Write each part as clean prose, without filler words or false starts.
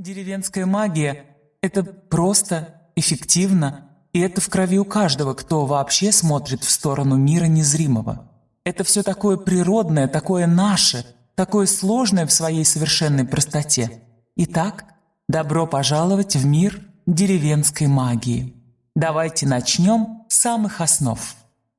Деревенская магия – это просто, эффективно, и это в крови у каждого, кто вообще смотрит в сторону мира незримого. Это все такое природное, такое наше, такое сложное в своей совершенной простоте. Итак, добро пожаловать в мир деревенской магии. Давайте начнем с самых основ.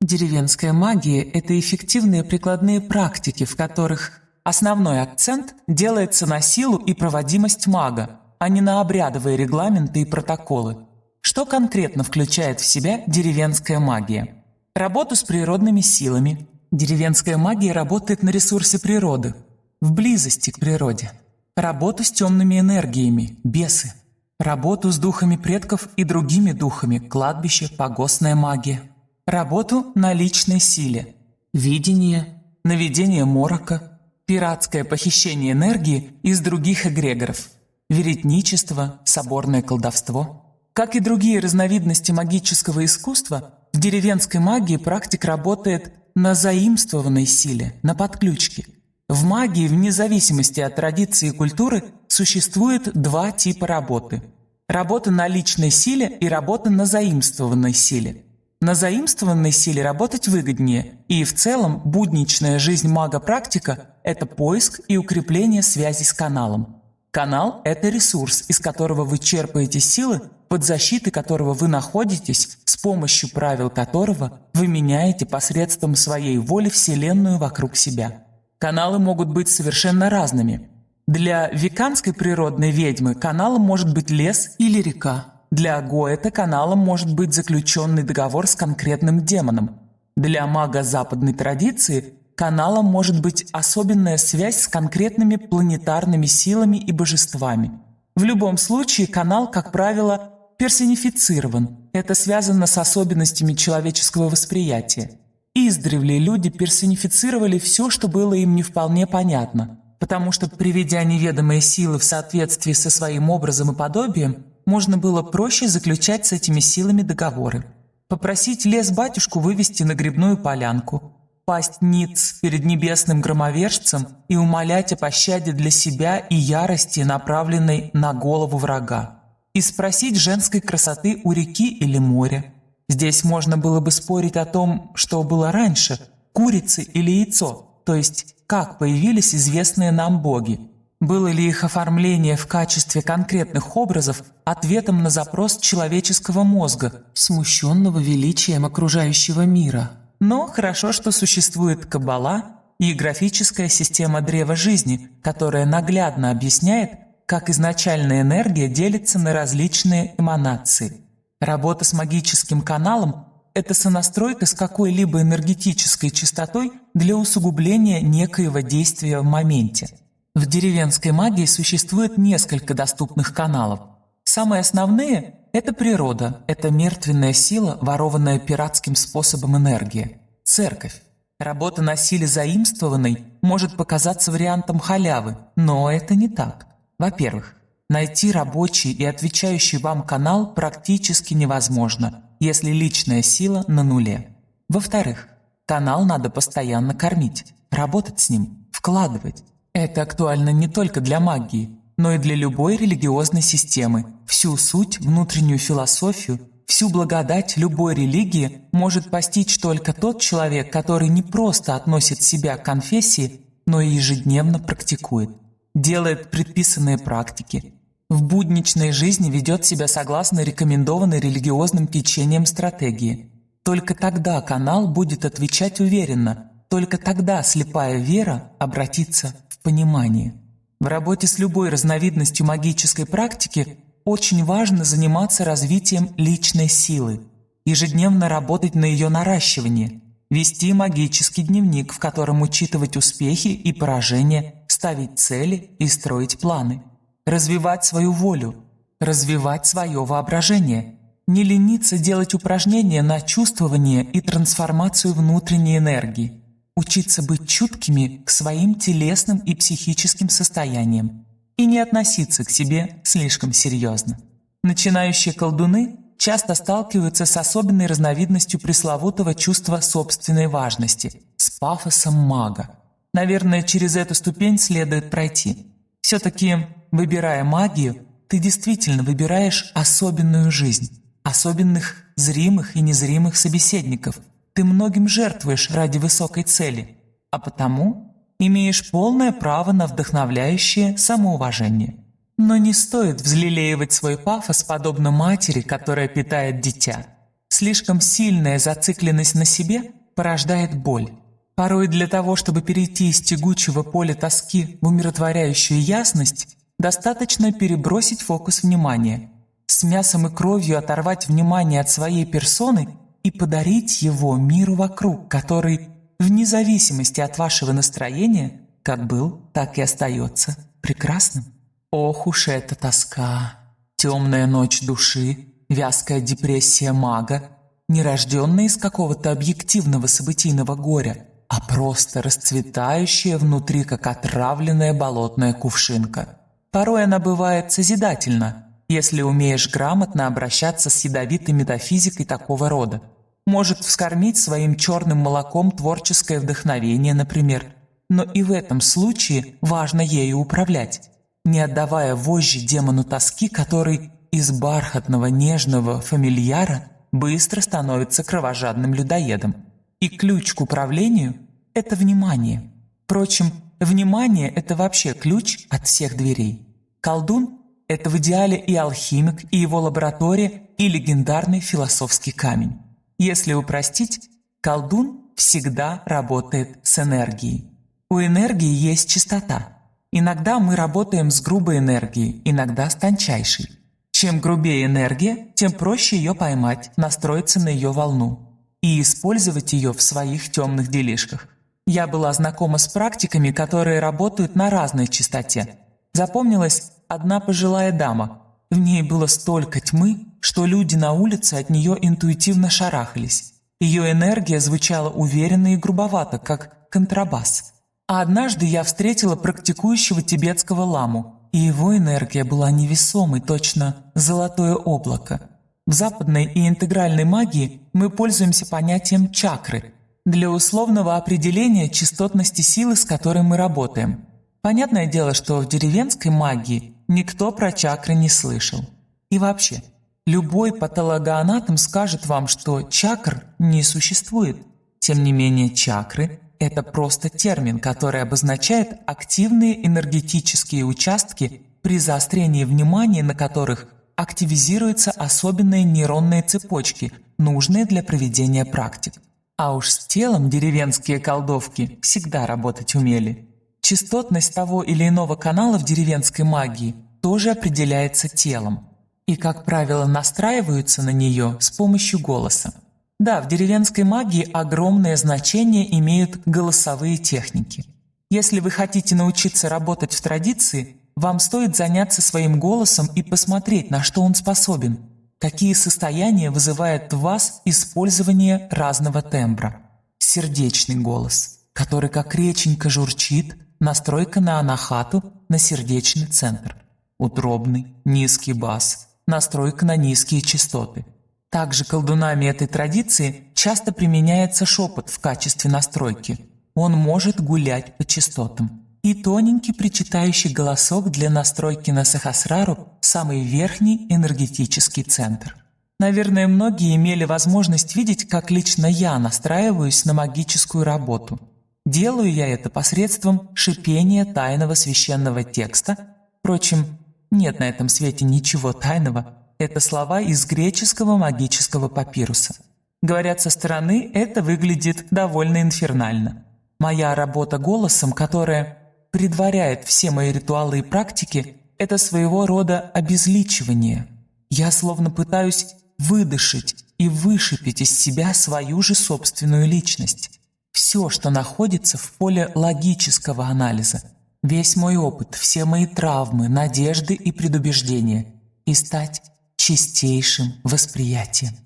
Деревенская магия – это эффективные прикладные практики, в которых основной акцент делается на силу и проводимость мага, а не на обрядовые регламенты и протоколы. Что конкретно включает в себя деревенская магия? Работу с природными силами. Деревенская магия работает на ресурсе природы, в близости к природе. Работу с темными энергиями, бесы. Работу с духами предков и другими духами, кладбище, погостная магия. Работу на личной силе. Видение, наведение морока, пиратское похищение энергии из других эгрегоров. Веретничество, соборное колдовство. Как и другие разновидности магического искусства, в деревенской магии практик работает на заимствованной силе, на подключке. В магии, вне зависимости от традиции и культуры, существует два типа работы. Работа на личной силе и работа на заимствованной силе. На заимствованной силе работать выгоднее, и в целом будничная жизнь мага-практика – это поиск и укрепление связи с каналом. Канал – это ресурс, из которого вы черпаете силы, под защитой которого вы находитесь, с помощью правил которого вы меняете посредством своей воли Вселенную вокруг себя. Каналы могут быть совершенно разными. Для веканской природной ведьмы каналом может быть лес или река. Для Гоэта каналом может быть заключенный договор с конкретным демоном. Для мага западной традиции каналом может быть особенная связь с конкретными планетарными силами и божествами. В любом случае канал, как правило, персонифицирован. Это связано с особенностями человеческого восприятия. Издревле люди персонифицировали все, что было им не вполне понятно, потому что, приведя неведомые силы в соответствии со своим образом и подобием, можно было проще заключать с этими силами договоры. Попросить лес-батюшку вывести на грибную полянку, пасть ниц перед небесным громовержцем и умолять о пощаде для себя и ярости, направленной на голову врага. И спросить женской красоты у реки или моря. Здесь можно было бы спорить о том, что было раньше – курица или яйцо, то есть как появились известные нам боги. Было ли их оформление в качестве конкретных образов ответом на запрос человеческого мозга, смущенного величием окружающего мира? Но хорошо, что существует Каббала и графическая система древа жизни, которая наглядно объясняет, как изначальная энергия делится на различные эманации. Работа с магическим каналом – это сонастройка с какой-либо энергетической частотой для усугубления некоего действия в моменте. В деревенской магии существует несколько доступных каналов. Самые основные – это природа, это мертвенная сила, ворованная пиратским способом энергия. Церковь. Работа на силе заимствованной может показаться вариантом халявы, но это не так. Во-первых, найти рабочий и отвечающий вам канал практически невозможно, если личная сила на нуле. Во-вторых, канал надо постоянно кормить, работать с ним, вкладывать. Это актуально не только для магии, но и для любой религиозной системы. Всю суть, внутреннюю философию, всю благодать любой религии может постичь только тот человек, который не просто относит себя к конфессии, но и ежедневно практикует, делает предписанные практики. В будничной жизни ведет себя согласно рекомендованной религиозным течениям стратегии. Только тогда канал будет отвечать уверенно, только тогда слепая вера обратится в понимание. В работе с любой разновидностью магической практики очень важно заниматься развитием личной силы, ежедневно работать на ее наращивание, вести магический дневник, в котором учитывать успехи и поражения, ставить цели и строить планы. Развивать свою волю, развивать свое воображение, не лениться делать упражнения на чувствование и трансформацию внутренней энергии, учиться быть чуткими к своим телесным и психическим состояниям и не относиться к себе слишком серьезно. Начинающие колдуны часто сталкиваются с особенной разновидностью пресловутого чувства собственной важности, с пафосом мага. Наверное, через эту ступень следует пройти. Все-таки, выбирая магию, ты действительно выбираешь особенную жизнь, особенных зримых и незримых собеседников. Ты многим жертвуешь ради высокой цели, а потому имеешь полное право на вдохновляющее самоуважение. Но не стоит взлелеивать свой пафос подобно матери, которая питает дитя. Слишком сильная зацикленность на себе порождает боль. Порой для того, чтобы перейти из тягучего поля тоски в умиротворяющую ясность, достаточно перебросить фокус внимания, с мясом и кровью оторвать внимание от своей персоны и подарить его миру вокруг, который, вне зависимости от вашего настроения, как был, так и остается прекрасным. Ох уж эта тоска, темная ночь души, вязкая депрессия мага, не рожденная из какого-то объективного событийного горя, а просто расцветающая внутри, как отравленная болотная кувшинка. Порой она бывает созидательна, если умеешь грамотно обращаться с ядовитой метафизикой такого рода. Может вскормить своим черным молоком творческое вдохновение, например, но и в этом случае важно ею управлять, не отдавая вожжи демону тоски, который из бархатного нежного фамильяра быстро становится кровожадным людоедом. И ключ к управлению – это внимание. Впрочем, внимание – это вообще ключ от всех дверей. Колдун – это в идеале и алхимик, и его лаборатория, и легендарный философский камень. Если упростить, колдун всегда работает с энергией. У энергии есть частота. Иногда мы работаем с грубой энергией, иногда с тончайшей. Чем грубее энергия, тем проще ее поймать, настроиться на ее волну и использовать ее в своих темных делишках. Я была знакома с практиками, которые работают на разной частоте. Запомнилась одна пожилая дама. В ней было столько тьмы, что люди на улице от нее интуитивно шарахались. Ее энергия звучала уверенно и грубовато, как контрабас. А однажды я встретила практикующего тибетского ламу, и его энергия была невесомой, точно золотое облако. В западной и интегральной магии мы пользуемся понятием чакры для условного определения частотности силы, с которой мы работаем. Понятное дело, что в деревенской магии никто про чакры не слышал. И вообще, любой патологоанатом скажет вам, что чакр не существует. Тем не менее, чакры – это просто термин, который обозначает активные энергетические участки, при заострении внимания на которых активизируются особенные нейронные цепочки, нужные для проведения практик. А уж с телом деревенские колдовки всегда работать умели. Частотность того или иного канала в деревенской магии тоже определяется телом и, как правило, настраиваются на нее с помощью голоса. Да, в деревенской магии огромное значение имеют голосовые техники. Если вы хотите научиться работать в традиции, вам стоит заняться своим голосом и посмотреть, на что он способен, какие состояния вызывает в вас использование разного тембра. Сердечный голос, который как реченька журчит, настройка на анахату, на сердечный центр. Утробный, низкий бас, настройка на низкие частоты. Также колдунами этой традиции часто применяется шепот в качестве настройки. Он может гулять по частотам. И тоненький причитающий голосок для настройки на сахасрару – самый верхний энергетический центр. Наверное, многие имели возможность видеть, как лично я настраиваюсь на магическую работу. Делаю я это посредством шипения тайного священного текста. Впрочем, нет на этом свете ничего тайного. Это слова из греческого магического папируса. Говорят, со стороны это выглядит довольно инфернально. Моя работа голосом, которая предваряет все мои ритуалы и практики, это своего рода обезличивание. Я словно пытаюсь выдышать и вышипеть из себя свою же собственную личность. Все, что находится в поле логического анализа. Весь мой опыт, все мои травмы, надежды и предубеждения. И стать чистейшим восприятием.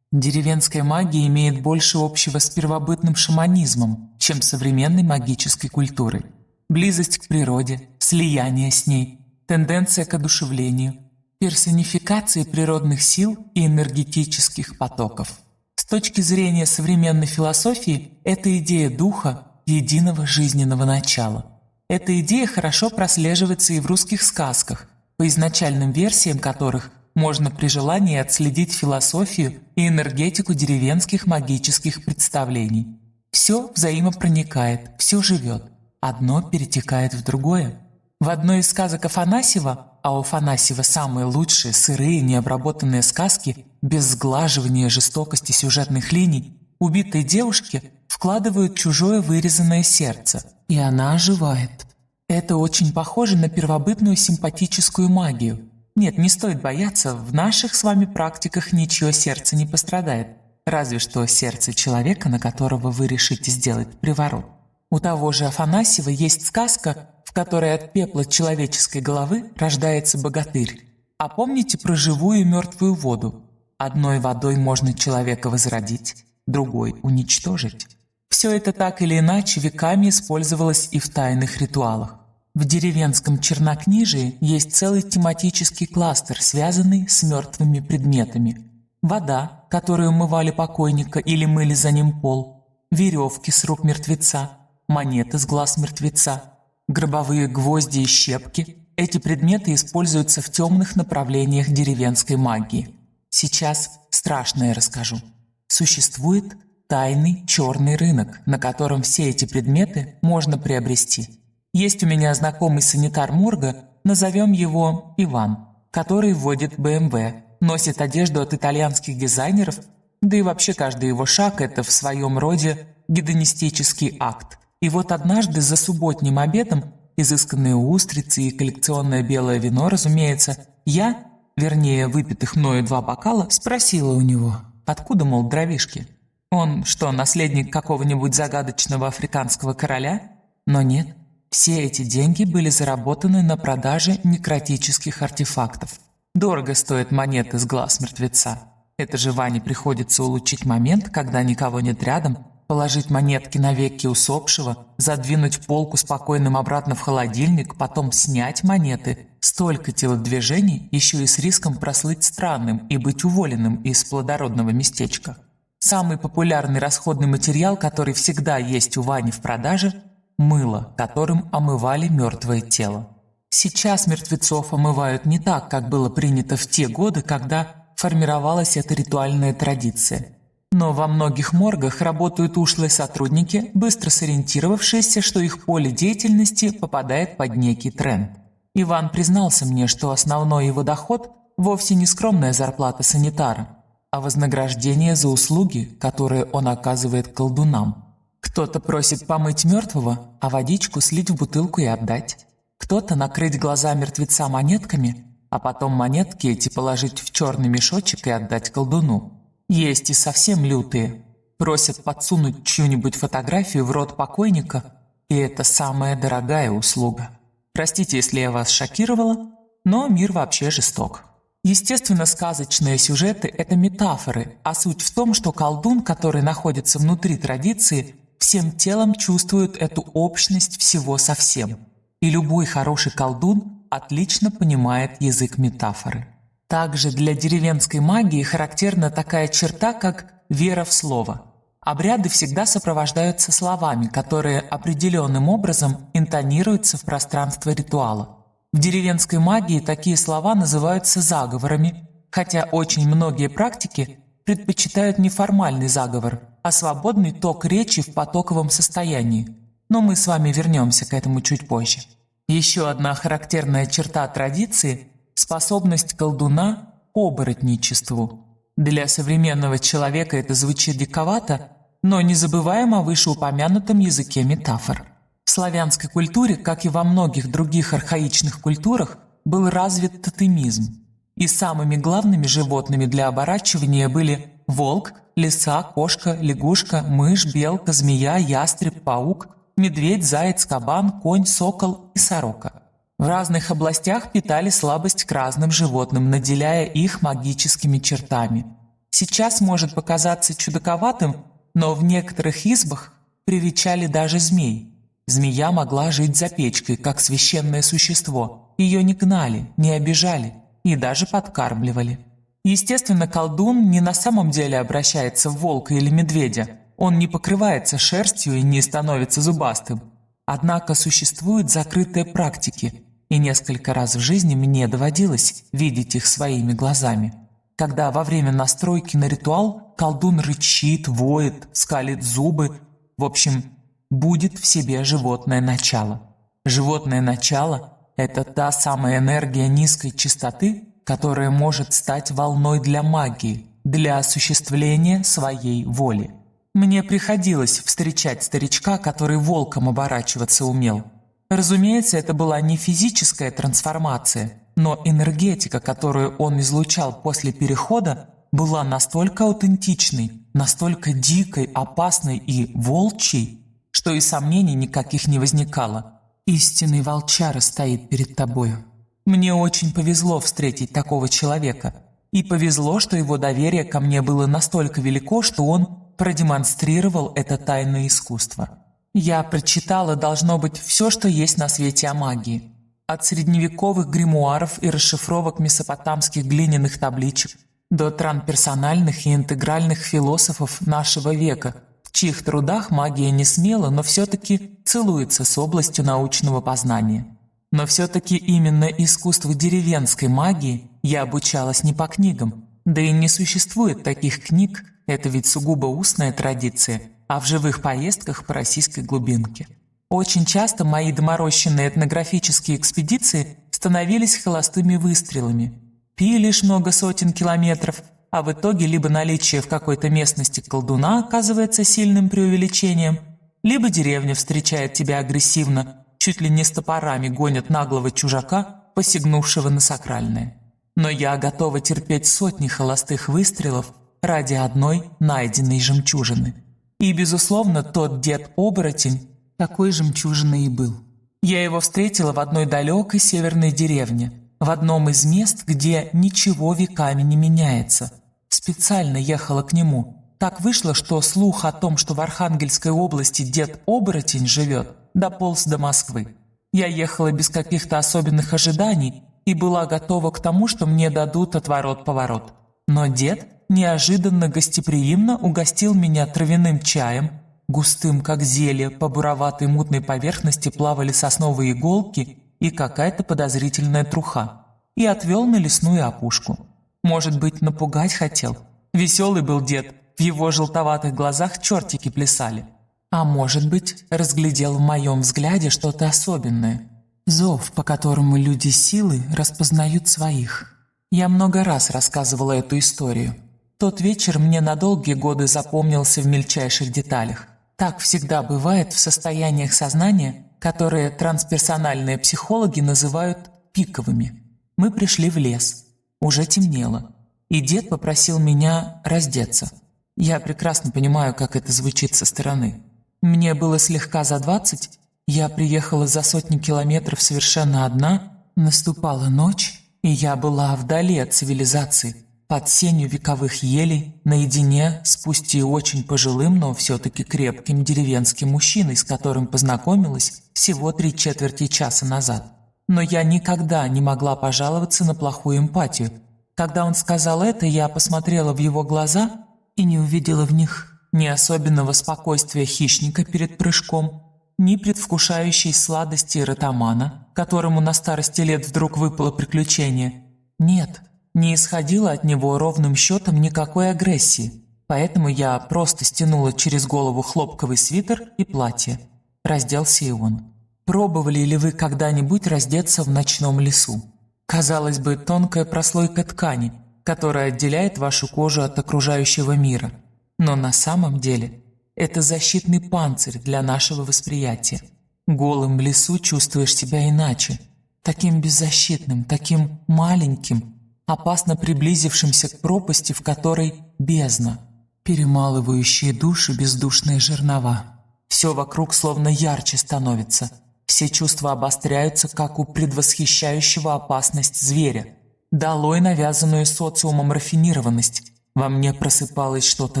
Деревенская магия имеет больше общего с первобытным шаманизмом, чем современной магической культурой. Близость к природе, слияние с ней, тенденция к одушевлению, персонификация природных сил и энергетических потоков. С точки зрения современной философии, это идея духа, единого жизненного начала. Эта идея хорошо прослеживается и в русских сказках, по изначальным версиям которых можно при желании отследить философию и энергетику деревенских магических представлений. Все взаимопроникает, все живет, одно перетекает в другое. В одной из сказок Афанасьева, а у Афанасьева самые лучшие, сырые, необработанные сказки, без сглаживания жестокости сюжетных линий, убитой девушке вкладывают чужое вырезанное сердце, и она оживает. Это очень похоже на первобытную симпатическую магию. Нет, не стоит бояться, в наших с вами практиках ничье сердце не пострадает, разве что сердце человека, на которого вы решите сделать приворот. У того же Афанасьева есть сказка, в которой от пепла человеческой головы рождается богатырь. А помните про живую и мертвую воду? Одной водой можно человека возродить, другой уничтожить. Все это так или иначе веками использовалось и в тайных ритуалах. В деревенском чернокнижии есть целый тематический кластер, связанный с мертвыми предметами. Вода, которой умывали покойника или мыли за ним пол, веревки с рук мертвеца, монеты с глаз мертвеца, гробовые гвозди и щепки. Эти предметы используются в темных направлениях деревенской магии. Сейчас страшное расскажу. Существует тайный черный рынок, на котором все эти предметы можно приобрести. Есть у меня знакомый санитар морга, назовем его Иван, который водит БМВ, носит одежду от итальянских дизайнеров, да и вообще каждый его шаг – это в своем роде гедонистический акт. И вот однажды за субботним обедом, изысканные устрицы и коллекционное белое вино, разумеется, вернее выпитых мною 2 бокала, спросила у него, откуда, мол, дровишки. Он что, наследник какого-нибудь загадочного африканского короля? Но нет, все эти деньги были заработаны на продаже некротических артефактов. Дорого стоят монеты с глаз мертвеца. Это же Ване приходится улучшить момент, когда никого нет рядом, положить монетки на веки усопшего, задвинуть полку спокойным обратно в холодильник, потом снять монеты. Столько телодвижений, еще и с риском прослыть странным и быть уволенным из плодородного местечка. Самый популярный расходный материал, который всегда есть у Вани в продаже – мыло, которым омывали мертвое тело. Сейчас мертвецов омывают не так, как было принято в те годы, когда формировалась эта ритуальная традиция. Но во многих моргах работают ушлые сотрудники, быстро сориентировавшиеся, что их поле деятельности попадает под некий тренд. Иван признался мне, что основной его доход вовсе не скромная зарплата санитара, а вознаграждение за услуги, которые он оказывает колдунам. Кто-то просит помыть мертвого, а водичку слить в бутылку и отдать. Кто-то накрыть глаза мертвеца монетками, а потом монетки эти положить в черный мешочек и отдать колдуну. Есть и совсем лютые. Просят подсунуть чью-нибудь фотографию в рот покойника, и это самая дорогая услуга. Простите, если я вас шокировала, но мир вообще жесток. Естественно, сказочные сюжеты – это метафоры, а суть в том, что колдун, который находится внутри традиции, всем телом чувствует эту общность всего со всем. И любой хороший колдун отлично понимает язык метафоры. Также для деревенской магии характерна такая черта, как вера в слово. Обряды всегда сопровождаются словами, которые определенным образом интонируются в пространство ритуала. В деревенской магии такие слова называются заговорами, хотя очень многие практики предпочитают не формальный заговор, а свободный ток речи в потоковом состоянии. Но мы с вами вернемся к этому чуть позже. Еще одна характерная черта традиции – способность колдуна к оборотничеству. Для современного человека это звучит диковато, но не забываем о вышеупомянутом языке метафор. В славянской культуре, как и во многих других архаичных культурах, был развит тотемизм. И самыми главными животными для оборачивания были волк, лиса, кошка, лягушка, мышь, белка, змея, ястреб, паук, медведь, заяц, кабан, конь, сокол и сорока. В разных областях питали слабость к разным животным, наделяя их магическими чертами. Сейчас может показаться чудаковатым, но в некоторых избах привечали даже змей. Змея могла жить за печкой, как священное существо. Ее не гнали, не обижали и даже подкармливали. Естественно, колдун не на самом деле обращается в волка или медведя. Он не покрывается шерстью и не становится зубастым. Однако существуют закрытые практики, и несколько раз в жизни мне доводилось видеть их своими глазами. Когда во время настройки на ритуал колдун рычит, воет, скалит зубы, в общем, будет в себе животное начало. Животное начало – это та самая энергия низкой частоты, которая может стать волной для магии, для осуществления своей воли. Мне приходилось встречать старичка, который волком оборачиваться умел. Разумеется, это была не физическая трансформация, но энергетика, которую он излучал после перехода, была настолько аутентичной, настолько дикой, опасной и волчьей, что и сомнений никаких не возникало. Истинный волчара стоит перед тобою. Мне очень повезло встретить такого человека. И повезло, что его доверие ко мне было настолько велико, что он продемонстрировал это тайное искусство. Я прочитала, должно быть, все, что есть на свете о магии. От средневековых гримуаров и расшифровок месопотамских глиняных табличек до трансперсональных и интегральных философов нашего века, в чьих трудах магия не смела, но все-таки целуется с областью научного познания. Но все-таки именно искусству деревенской магии я обучалась не по книгам, да и не существует таких книг, это ведь сугубо устная традиция, а в живых поездках по российской глубинке. Очень часто мои доморощенные этнографические экспедиции становились холостыми выстрелами. Пилишь много сотен километров, а в итоге либо наличие в какой-то местности колдуна оказывается сильным преувеличением, либо деревня встречает тебя агрессивно, чуть ли не с топорами гонят наглого чужака, посягнувшего на сакральное. Но я готова терпеть сотни холостых выстрелов ради одной найденной жемчужины. И, безусловно, тот дед-оборотень такой жемчужиной и был. Я его встретила в одной далекой северной деревне, в одном из мест, где ничего веками не меняется. Специально ехала к нему. Так вышло, что слух о том, что в Архангельской области дед-оборотень живет, дополз до Москвы. Я ехала без каких-то особенных ожиданий и была готова к тому, что мне дадут отворот-поворот. Но дед неожиданно гостеприимно угостил меня травяным чаем, густым, как зелье, по буроватой мутной поверхности плавали сосновые иголки и какая-то подозрительная труха, и отвел на лесную опушку. Может быть, напугать хотел? Веселый был дед, в его желтоватых глазах чертики плясали. А может быть, разглядел в моем взгляде что-то особенное. Зов, по которому люди силы распознают своих. Я много раз рассказывала эту историю. Тот вечер мне на долгие годы запомнился в мельчайших деталях. Так всегда бывает в состояниях сознания, которые трансперсональные психологи называют пиковыми. Мы пришли в лес. Уже темнело. И дед попросил меня раздеться. Я прекрасно понимаю, как это звучит со стороны. Мне было слегка за 20, я приехала за сотни километров совершенно одна, наступала ночь, и я была вдали от цивилизации, под сенью вековых елей, наедине с пусть и очень пожилым, но все-таки крепким деревенским мужчиной, с которым познакомилась всего 3/4 часа назад. Но я никогда не могла пожаловаться на плохую эмпатию. Когда он сказал это, я посмотрела в его глаза и не увидела в них ни особенного спокойствия хищника перед прыжком, ни предвкушающей сладости ротамана, которому на старости лет вдруг выпало приключение. Нет, не исходило от него ровным счетом никакой агрессии, поэтому я просто стянула через голову хлопковый свитер и платье. Разделся и он. Пробовали ли вы когда-нибудь раздеться в ночном лесу? Казалось бы, тонкая прослойка ткани, которая отделяет вашу кожу от окружающего мира. Но на самом деле это защитный панцирь для нашего восприятия. Голым в лесу чувствуешь себя иначе, таким беззащитным, таким маленьким, опасно приблизившимся к пропасти, в которой бездна, перемалывающие души бездушные жернова. Все вокруг словно ярче становится, все чувства обостряются, как у предвосхищающего опасность зверя. Долой навязанную социумом рафинированность. Во мне просыпалось что-то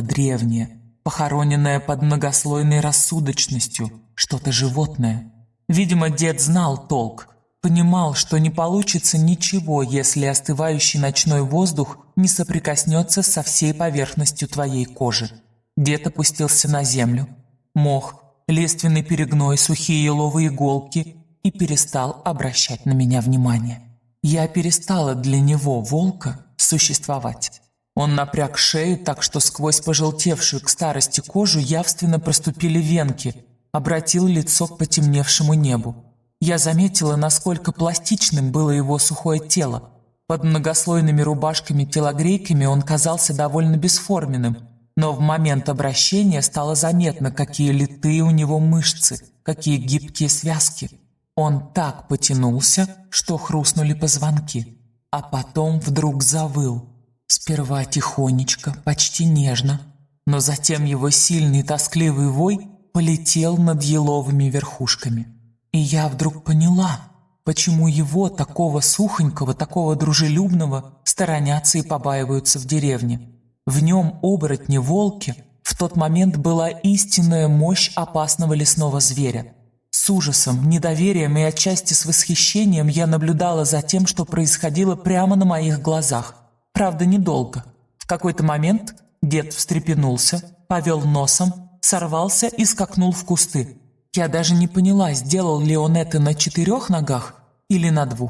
древнее, похороненное под многослойной рассудочностью, что-то животное. Видимо, дед знал толк, понимал, что не получится ничего, если остывающий ночной воздух не соприкоснется со всей поверхностью твоей кожи. Дед опустился на землю. Мох, лиственный перегной, сухие еловые иголки и перестал обращать на меня внимание. Я перестала для него, волка, существовать. Он напряг шею так, что сквозь пожелтевшую к старости кожу явственно проступили венки, обратил лицо к потемневшему небу. Я заметила, насколько пластичным было его сухое тело. Под многослойными рубашками-телогрейками он казался довольно бесформенным, но в момент обращения стало заметно, какие литые у него мышцы, какие гибкие связки. Он так потянулся, что хрустнули позвонки, а потом вдруг завыл. Сперва тихонечко, почти нежно, но затем его сильный тоскливый вой полетел над еловыми верхушками. И я вдруг поняла, почему его, такого сухонького, такого дружелюбного, сторонятся и побаиваются в деревне. В нем, оборотне-волке, в тот момент была истинная мощь опасного лесного зверя. С ужасом, недоверием и отчасти с восхищением я наблюдала за тем, что происходило прямо на моих глазах. Правда, недолго. В какой-то момент дед встрепенулся, повел носом, сорвался и скакнул в кусты. Я даже не поняла, сделал ли он это на 4 ногах или на 2.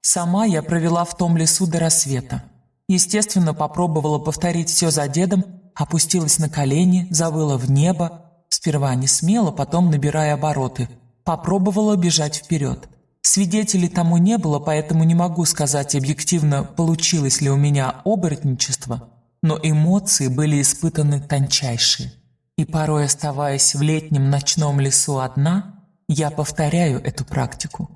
Сама я провела в том лесу до рассвета. Естественно, попробовала повторить все за дедом, опустилась на колени, завыла в небо, сперва не смело, потом набирая обороты. Попробовала бежать вперед. Свидетелей тому не было, поэтому не могу сказать объективно, получилось ли у меня оборотничество, но эмоции были испытаны тончайшие. И порой, оставаясь в летнем ночном лесу одна, я повторяю эту практику.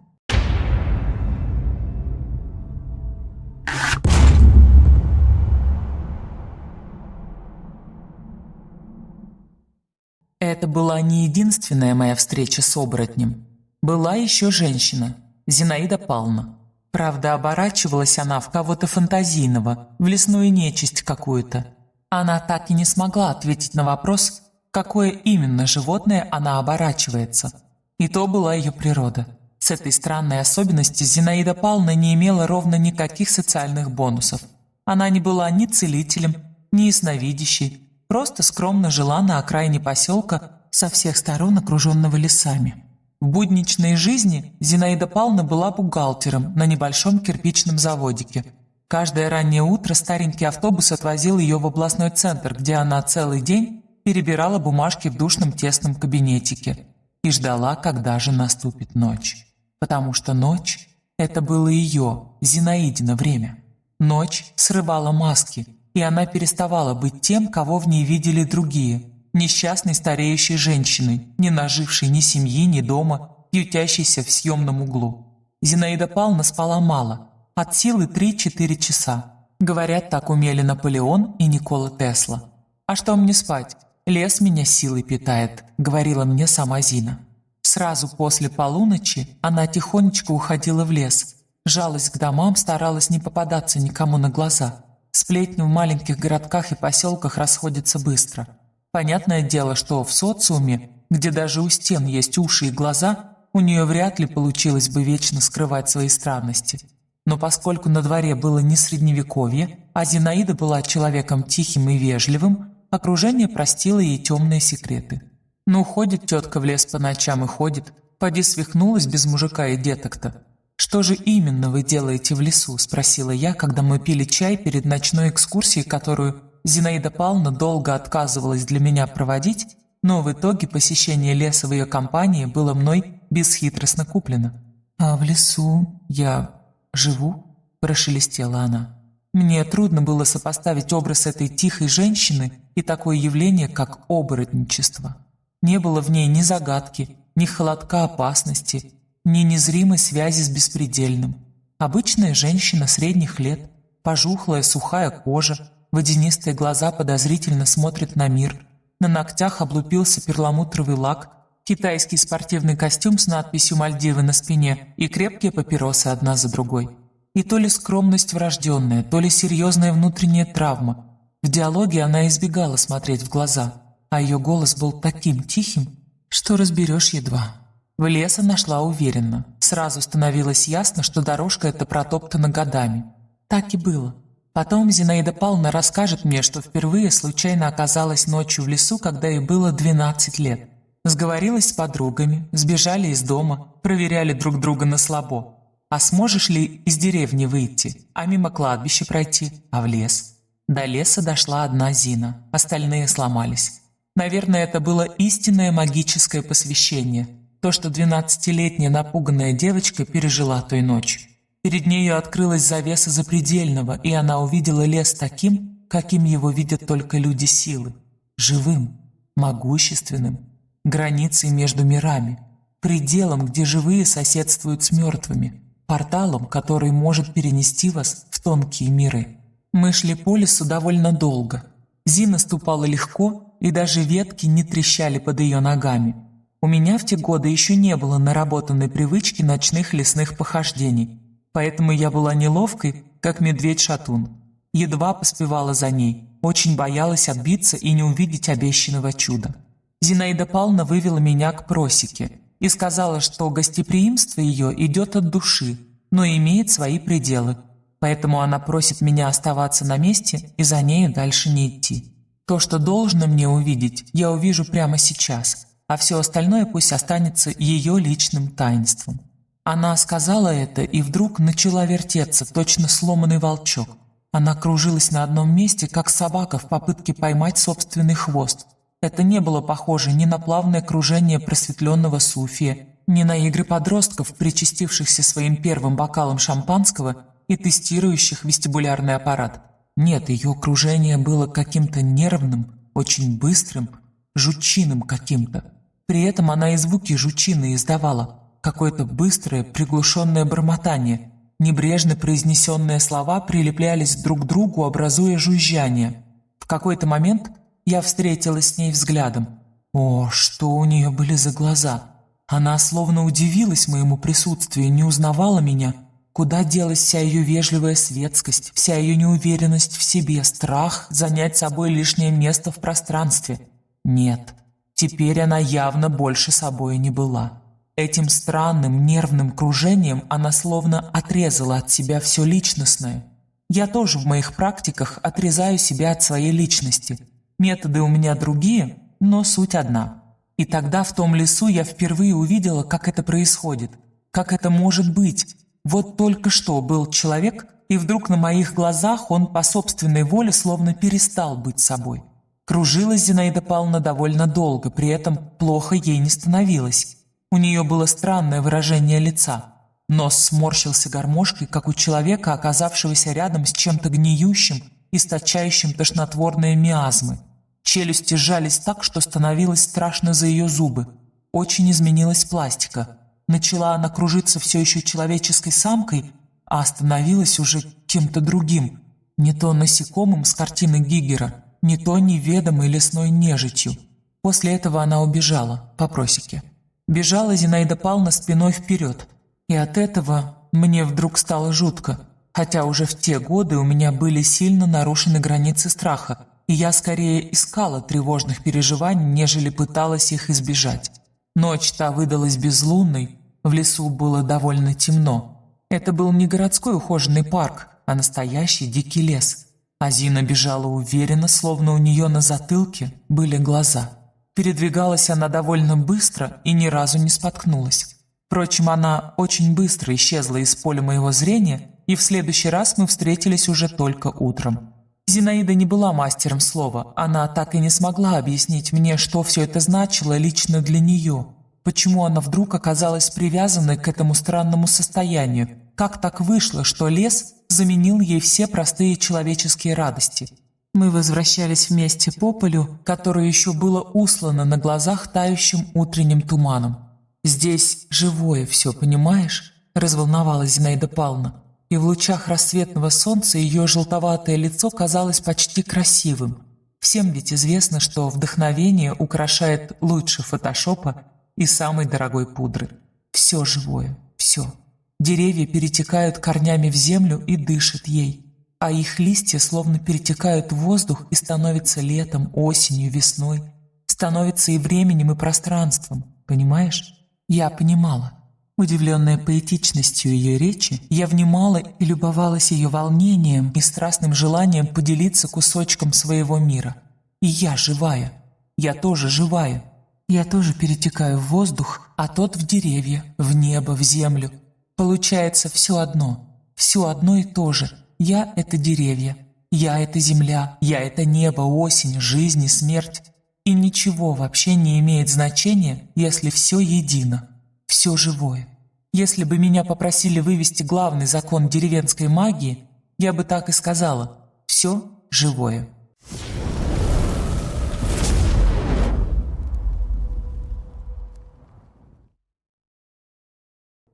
Это была не единственная моя встреча с оборотнем. Была еще женщина, Зинаида Павловна. Правда, оборачивалась она в кого-то фантазийного, в лесную нечисть какую-то. Она так и не смогла ответить на вопрос, какое именно животное она оборачивается. И то была ее природа. С этой странной особенностью Зинаида Павловна не имела ровно никаких социальных бонусов. Она не была ни целителем, ни ясновидящей, просто скромно жила на окраине поселка, со всех сторон окруженного лесами. В будничной жизни Зинаида Павловна была бухгалтером на небольшом кирпичном заводике. Каждое раннее утро старенький автобус отвозил ее в областной центр, где она целый день перебирала бумажки в душном тесном кабинетике и ждала, когда же наступит ночь. Потому что ночь – это было ее, Зинаидино, время. Ночь срывала маски, и она переставала быть тем, кого в ней видели другие, несчастной стареющей женщиной, не нажившей ни семьи, ни дома, ютящейся в съемном углу. Зинаида Павловна спала мало, от силы 3-4 часа. Говорят, так умели Наполеон и Никола Тесла. «А что мне спать? Лес меня силой питает», — говорила мне сама Зина. Сразу после полуночи она тихонечко уходила в лес, жалась к домам, старалась не попадаться никому на глаза. Сплетни в маленьких городках и поселках расходятся быстро. Понятное дело, что в социуме, где даже у стен есть уши и глаза, у нее вряд ли получилось бы вечно скрывать свои странности. Но поскольку на дворе было не средневековье, а Зинаида была человеком тихим и вежливым, окружение простило ей темные секреты. Ну, ходит тетка в лес по ночам и ходит, поди свихнулась без мужика и деток-то. «Что же именно вы делаете в лесу?» – спросила я, когда мы пили чай перед ночной экскурсией, которую Зинаида Павловна долго отказывалась для меня проводить, но в итоге посещение леса в ее компании было мной бесхитростно куплено. «А в лесу я живу?» – прошелестела она. Мне трудно было сопоставить образ этой тихой женщины и такое явление, как оборотничество. Не было в ней ни загадки, ни холодка опасности, ни незримой связи с беспредельным. Обычная женщина средних лет, пожухлая сухая кожа, водянистые глаза подозрительно смотрят на мир, на ногтях облупился перламутровый лак, китайский спортивный костюм с надписью «Мальдивы» на спине и крепкие папиросы одна за другой. И то ли скромность врожденная, то ли серьезная внутренняя травма. В диалоге она избегала смотреть в глаза, а ее голос был таким тихим, что разберешь едва. В лес она шла уверенно. Сразу становилось ясно, что дорожка эта протоптана годами. Так и было. Потом Зинаида Павловна расскажет мне, что впервые случайно оказалась ночью в лесу, когда ей было 12 лет. Сговорилась с подругами, сбежали из дома, проверяли друг друга на слабо. А сможешь ли из деревни выйти, а мимо кладбища пройти, а в лес? До леса дошла одна Зина, остальные сломались. Наверное, это было истинное магическое посвящение, то, что 12-летняя напуганная девочка пережила той ночью. Перед нею открылась завеса запредельного, и она увидела лес таким, каким его видят только люди силы. Живым, могущественным, границей между мирами, пределом, где живые соседствуют с мертвыми, порталом, который может перенести вас в тонкие миры. Мы шли по лесу довольно долго. Зина ступала легко, и даже ветки не трещали под ее ногами. У меня в те годы еще не было наработанной привычки ночных лесных похождений, поэтому я была неловкой, как медведь-шатун. Едва поспевала за ней, очень боялась отбиться и не увидеть обещанного чуда. Зинаида Павловна вывела меня к просеке и сказала, что гостеприимство ее идет от души, но имеет свои пределы, поэтому она просит меня оставаться на месте и за нею дальше не идти. То, что должно мне увидеть, я увижу прямо сейчас, а все остальное пусть останется ее личным таинством. Она сказала это и вдруг начала вертеться, точно сломанный волчок. Она кружилась на одном месте, как собака в попытке поймать собственный хвост. Это не было похоже ни на плавное кружение просветленного суфия, ни на игры подростков, причастившихся своим первым бокалом шампанского и тестирующих вестибулярный аппарат. Нет, ее кружение было каким-то нервным, очень быстрым, жучиным каким-то. При этом она и звуки жучины издавала. Какое-то быстрое, приглушенное бормотание. Небрежно произнесенные слова прилеплялись друг к другу, образуя жужжание. В какой-то момент я встретилась с ней взглядом. О, что у нее были за глаза! Она словно удивилась моему присутствию, не узнавала меня. Куда делась вся ее вежливая светскость, вся ее неуверенность в себе, страх занять собой лишнее место в пространстве? Нет, теперь она явно больше собой не была. Этим странным нервным кружением она словно отрезала от себя все личностное. Я тоже в моих практиках отрезаю себя от своей личности. Методы у меня другие, но суть одна. И тогда в том лесу я впервые увидела, как это происходит, как это может быть. Вот только что был человек, и вдруг на моих глазах он по собственной воле словно перестал быть собой. Кружилась Зинаида Павловна довольно долго, при этом плохо ей не становилось. У нее было странное выражение лица. Нос сморщился гармошкой, как у человека, оказавшегося рядом с чем-то гниющим, источающим тошнотворные миазмы. Челюсти сжались так, что становилось страшно за ее зубы. Очень изменилась пластика. Начала она кружиться все еще человеческой самкой, а остановилась уже кем-то другим. Не то насекомым с картины Гигера, не то неведомой лесной нежитью. После этого она убежала по просеке. Бежала Зинаида Павловна спиной вперед, и от этого мне вдруг стало жутко, хотя уже в те годы у меня были сильно нарушены границы страха, и я скорее искала тревожных переживаний, нежели пыталась их избежать. Ночь та выдалась безлунной, в лесу было довольно темно. Это был не городской ухоженный парк, а настоящий дикий лес. А Зина бежала уверенно, словно у нее на затылке были глаза. Передвигалась она довольно быстро и ни разу не споткнулась. Впрочем, она очень быстро исчезла из поля моего зрения, и в следующий раз мы встретились уже только утром. Зинаида не была мастером слова, она так и не смогла объяснить мне, что все это значило лично для нее, почему она вдруг оказалась привязанной к этому странному состоянию, как так вышло, что лес заменил ей все простые человеческие радости. Мы возвращались вместе по полю, которое еще было услано на глазах тающим утренним туманом. «Здесь живое все, понимаешь?» – разволновалась Зинаида Павловна. И в лучах рассветного солнца ее желтоватое лицо казалось почти красивым. Всем ведь известно, что вдохновение украшает лучше фотошопа и самой дорогой пудры. Все живое, все. Деревья перетекают корнями в землю и дышат ей, а их листья словно перетекают в воздух и становятся летом, осенью, весной, становятся и временем, и пространством, понимаешь? Я понимала. Удивленная поэтичностью ее речи, я внимала и любовалась ее волнением и страстным желанием поделиться кусочком своего мира. И я живая. Я тоже живая. Я тоже перетекаю в воздух, а тот в деревья, в небо, в землю. Получается все одно и то же. Я — это деревья, я — это земля, я — это небо, осень, жизнь и смерть. И ничего вообще не имеет значения, если все едино, все живое. Если бы меня попросили вывести главный закон деревенской магии, я бы так и сказала: все живое.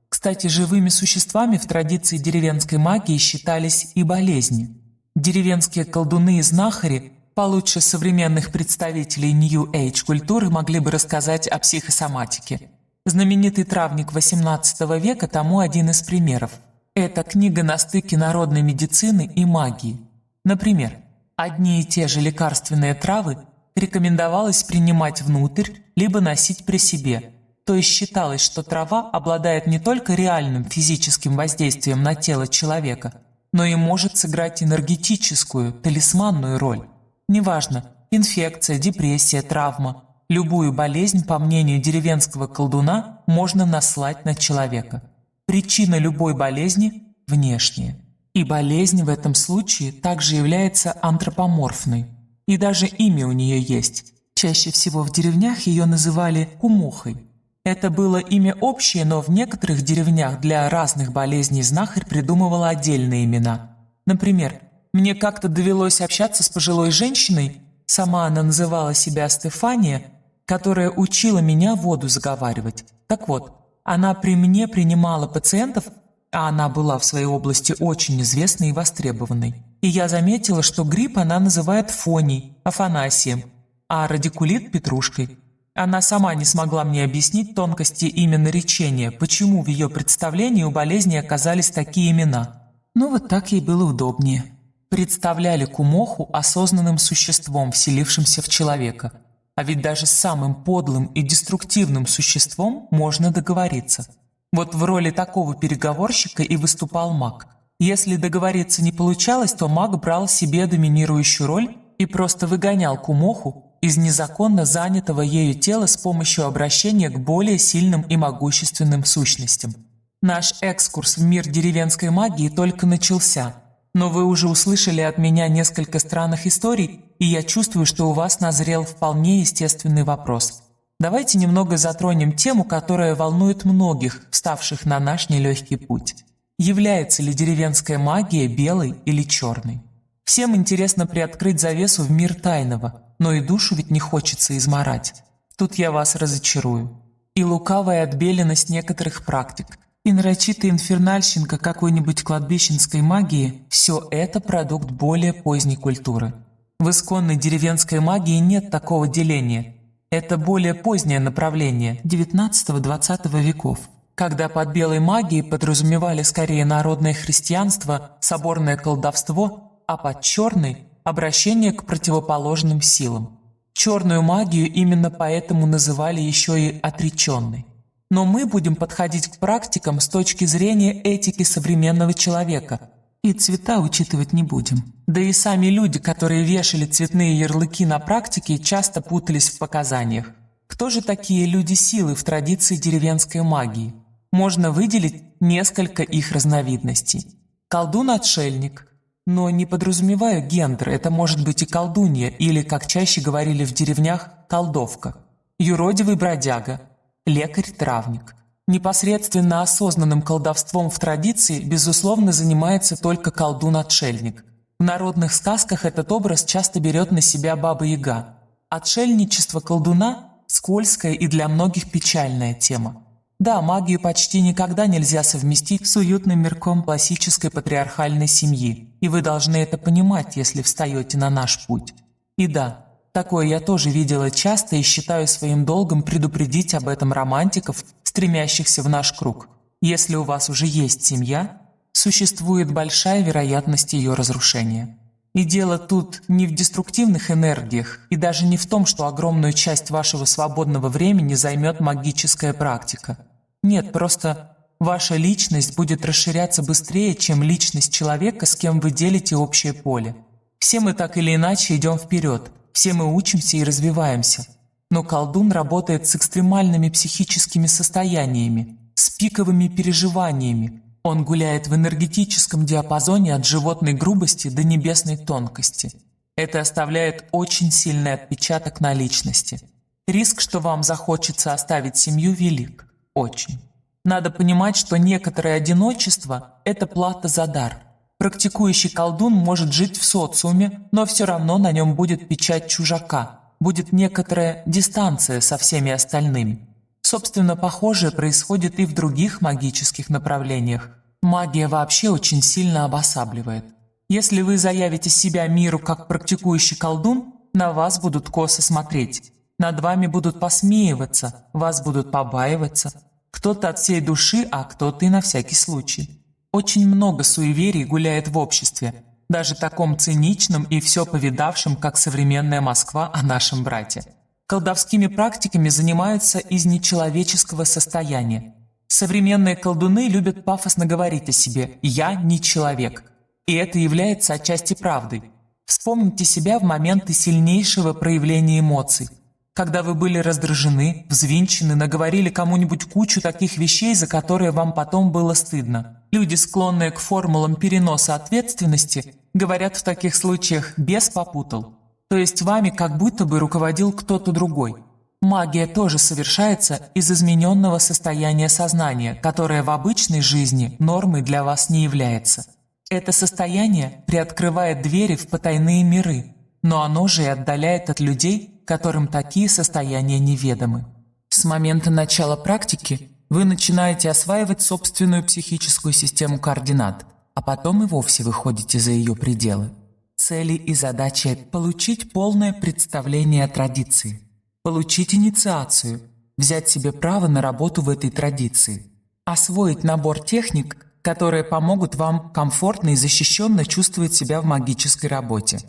Кстати, живыми существами в традиции деревенской магии считались и болезни. Деревенские колдуны и знахари получше современных представителей New Age культуры могли бы рассказать о психосоматике. Знаменитый травник XVIII века тому один из примеров. Это книга на стыке народной медицины и магии. Например, одни и те же лекарственные травы рекомендовалось принимать внутрь, либо носить при себе. То есть считалось, что трава обладает не только реальным физическим воздействием на тело человека, но и может сыграть энергетическую, талисманную роль. Неважно, инфекция, депрессия, травма. Любую болезнь, по мнению деревенского колдуна, можно наслать на человека. Причина любой болезни – внешняя. И болезнь в этом случае также является антропоморфной. И даже имя у нее есть. Чаще всего в деревнях ее называли кумухой. Это было имя общее, но в некоторых деревнях для разных болезней знахарь придумывал отдельные имена. Например, мне как-то довелось общаться с пожилой женщиной, сама она называла себя Стефания, которая учила меня воду заговаривать. Так вот, она при мне принимала пациентов, а она была в своей области очень известной и востребованной. И я заметила, что грипп она называет Фоней, Афанасием, а радикулит – Петрушкой. Она сама не смогла мне объяснить тонкости именно наречения, почему в ее представлении у болезни оказались такие имена. Ну вот так ей было удобнее. Представляли кумоху осознанным существом, вселившимся в человека. А ведь даже с самым подлым и деструктивным существом можно договориться. Вот в роли такого переговорщика и выступал маг. Если договориться не получалось, то маг брал себе доминирующую роль и просто выгонял кумоху из незаконно занятого ею тела с помощью обращения к более сильным и могущественным сущностям. Наш экскурс в мир деревенской магии только начался, но вы уже услышали от меня несколько странных историй, и я чувствую, что у вас назрел вполне естественный вопрос. Давайте немного затронем тему, которая волнует многих, вставших на наш нелегкий путь. Является ли деревенская магия белой или черной? Всем интересно приоткрыть завесу в мир тайного, но и душу ведь не хочется изморать. Тут я вас разочарую. И лукавая отбеленность некоторых практик, и нарочитая инфернальщинка какой-нибудь кладбищенской магии – все это продукт более поздней культуры. В исконной деревенской магии нет такого деления. Это более позднее направление XIX-XX веков, когда под белой магией подразумевали скорее народное христианство, соборное колдовство, а под черной – обращение к противоположным силам. Черную магию именно поэтому называли еще и отреченной. Но мы будем подходить к практикам с точки зрения этики современного человека. И цвета учитывать не будем. Да и сами люди, которые вешали цветные ярлыки на практике, часто путались в показаниях. Кто же такие люди силы в традиции деревенской магии? Можно выделить несколько их разновидностей. Колдун-отшельник. Но не подразумеваю гендер, это может быть и колдунья, или, как чаще говорили в деревнях, колдовка. Юродивый бродяга. Лекарь-травник. Непосредственно осознанным колдовством в традиции, безусловно, занимается только колдун-отшельник. В народных сказках этот образ часто берет на себя Баба-Яга. Отшельничество колдуна – скользкая и для многих печальная тема. Да, магию почти никогда нельзя совместить с уютным мирком классической патриархальной семьи, и вы должны это понимать, если встаете на наш путь. И да, такое я тоже видела часто и считаю своим долгом предупредить об этом романтиков, стремящихся в наш круг. Если у вас уже есть семья, существует большая вероятность ее разрушения. И дело тут не в деструктивных энергиях, и даже не в том, что огромную часть вашего свободного времени займет магическая практика. Нет, просто Ваша личность будет расширяться быстрее, чем личность человека, с кем вы делите общее поле. Все мы так или иначе идем вперед, все мы учимся и развиваемся. Но колдун работает с экстремальными психическими состояниями, с пиковыми переживаниями. Он гуляет в энергетическом диапазоне от животной грубости до небесной тонкости. Это оставляет очень сильный отпечаток на личности. Риск, что вам захочется оставить семью, велик. Очень. Надо понимать, что некоторое одиночество – это плата за дар. Практикующий колдун может жить в социуме, но все равно на нем будет печать чужака, будет некоторая дистанция со всеми остальными. Собственно, похожее происходит и в других магических направлениях. Магия вообще очень сильно обосабливает. Если вы заявите себя миру как практикующий колдун, на вас будут косо смотреть. Над вами будут посмеиваться, вас будут побаиваться. Кто-то от всей души, а кто-то и на всякий случай. Очень много суеверий гуляет в обществе, даже таком циничном и все повидавшем, как современная Москва о нашем брате. Колдовскими практиками занимаются из нечеловеческого состояния. Современные колдуны любят пафосно говорить о себе «я не человек». И это является отчасти правдой. Вспомните себя в моменты сильнейшего проявления эмоций. Когда вы были раздражены, взвинчены, наговорили кому-нибудь кучу таких вещей, за которые вам потом было стыдно. Люди, склонные к формулам переноса ответственности, говорят в таких случаях «бес попутал». То есть вами как будто бы руководил кто-то другой. Магия тоже совершается из измененного состояния сознания, которое в обычной жизни нормой для вас не является. Это состояние приоткрывает двери в потайные миры, но оно же и отдаляет от людей, которым такие состояния неведомы. С момента начала практики вы начинаете осваивать собственную психическую систему координат, а потом и вовсе выходите за ее пределы. Цели и задачи – получить полное представление о традиции, получить инициацию, взять себе право на работу в этой традиции, освоить набор техник, которые помогут вам комфортно и защищенно чувствовать себя в магической работе,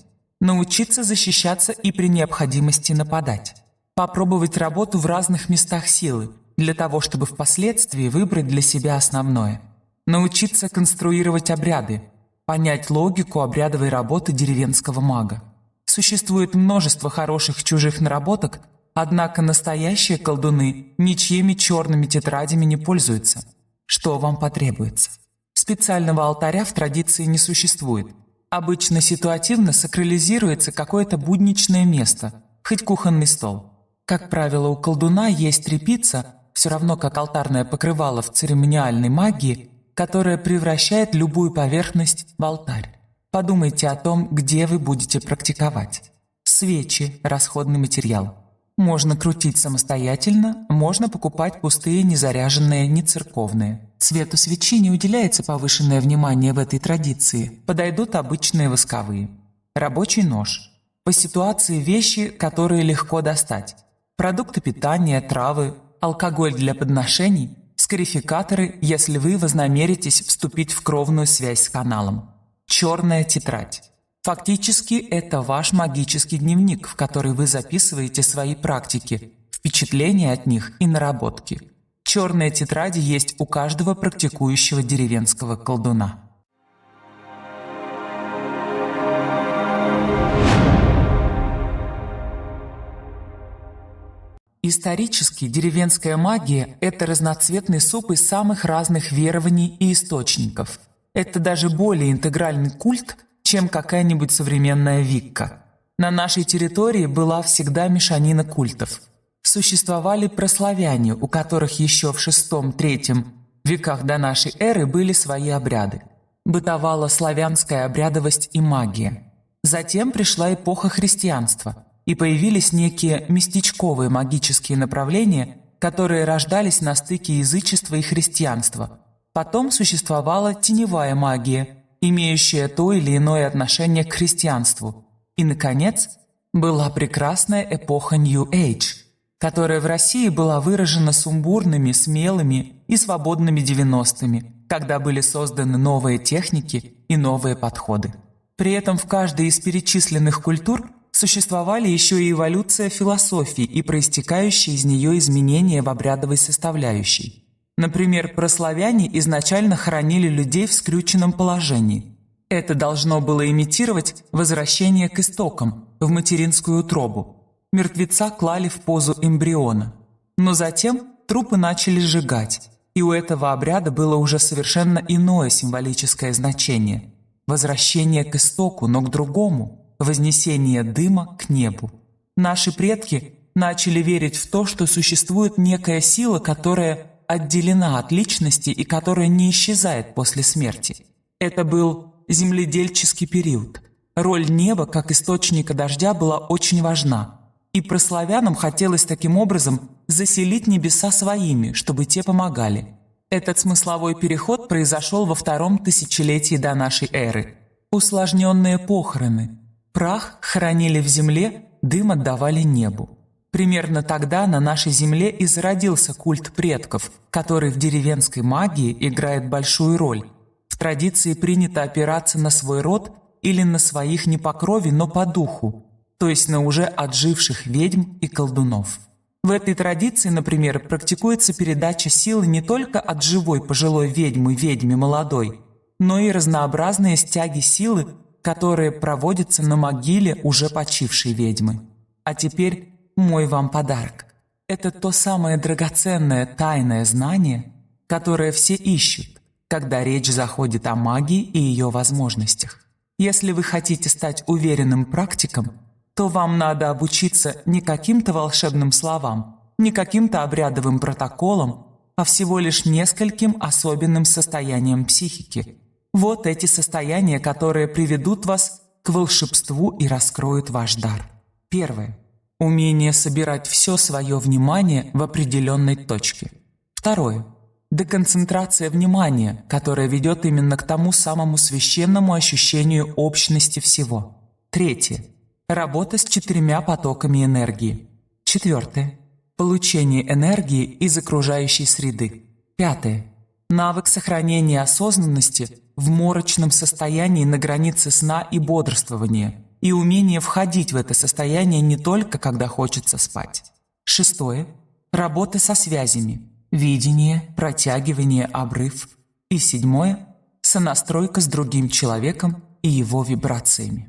научиться защищаться и при необходимости нападать, попробовать работу в разных местах силы, для того, чтобы впоследствии выбрать для себя основное, научиться конструировать обряды, понять логику обрядовой работы деревенского мага. Существует множество хороших чужих наработок, однако настоящие колдуны ничьими черными тетрадями не пользуются. Что вам потребуется? Специального алтаря в традиции не существует. Обычно ситуативно сакрализируется какое-то будничное место, хоть кухонный стол. Как правило, у колдуна есть тряпица, все равно как алтарное покрывало в церемониальной магии, которая превращает любую поверхность в алтарь. Подумайте о том, где вы будете практиковать. Свечи – расходный материал. Можно крутить самостоятельно, можно покупать пустые, незаряженные, нецерковные. Цвету свечи не уделяется повышенное внимание в этой традиции, подойдут обычные восковые. Рабочий нож. По ситуации вещи, которые легко достать. Продукты питания, травы, алкоголь для подношений, скарификаторы, если вы вознамеритесь вступить в кровную связь с каналом. Черная тетрадь. Фактически это ваш магический дневник, в который вы записываете свои практики, впечатления от них и наработки. Черные тетради есть у каждого практикующего деревенского колдуна. Исторически деревенская магия – это разноцветный суп из самых разных верований и источников. Это даже более интегральный культ, чем какая-нибудь современная Викка. На нашей территории была всегда мешанина культов. Существовали прославяне, у которых еще в VI-III веках до нашей эры были свои обряды. Бытовала славянская обрядовость и магия. Затем пришла эпоха христианства, и появились некие местечковые магические направления, которые рождались на стыке язычества и христианства. Потом существовала теневая магия, имеющая то или иное отношение к христианству. И, наконец, была прекрасная эпоха New Age, которая в России была выражена сумбурными, смелыми и свободными 90-ми, когда были созданы новые техники и новые подходы. При этом в каждой из перечисленных культур существовали еще и эволюция философии и проистекающие из нее изменения в обрядовой составляющей. Например, прославяне изначально хоронили людей в скрюченном положении. Это должно было имитировать возвращение к истокам, в материнскую утробу. Мертвеца клали в позу эмбриона. Но затем трупы начали сжигать, и у этого обряда было уже совершенно иное символическое значение – возвращение к истоку, но к другому – вознесение дыма к небу. Наши предки начали верить в то, что существует некая сила, которая отделена от личности и которая не исчезает после смерти. Это был земледельческий период. Роль неба как источника дождя была очень важна, и прославянам хотелось таким образом заселить небеса своими, чтобы те помогали. Этот смысловой переход произошел во втором тысячелетии до нашей эры. Усложненные похороны. Прах хоронили в земле, дым отдавали небу. Примерно тогда на нашей земле и зародился культ предков, который в деревенской магии играет большую роль. В традиции принято опираться на свой род или на своих не по крови, но по духу, то есть на уже отживших ведьм и колдунов. В этой традиции, например, практикуется передача силы не только от живой пожилой ведьмы ведьме молодой, но и разнообразные стяги силы, которые проводятся на могиле уже почившей ведьмы. А теперь мой вам подарок. Это то самое драгоценное тайное знание, которое все ищут, когда речь заходит о магии и ее возможностях. Если вы хотите стать уверенным практиком, то вам надо обучиться не каким-то волшебным словам, не каким-то обрядовым протоколам, а всего лишь нескольким особенным состояниям психики. Вот эти состояния, которые приведут вас к волшебству и раскроют ваш дар. Первое. Умение собирать все свое внимание в определенной точке. Второе. Деконцентрация внимания, которая ведет именно к тому самому священному ощущению общности всего. Третье. Работа с 4 потоками энергии. Четвертое. Получение энергии из окружающей среды. Пятое. Навык сохранения осознанности в морочном состоянии на границе сна и бодрствования и умение входить в это состояние не только когда хочется спать. Шестое. Работа со связями. Видение, протягивание, обрыв. И седьмое. Сонастройка с другим человеком и его вибрациями.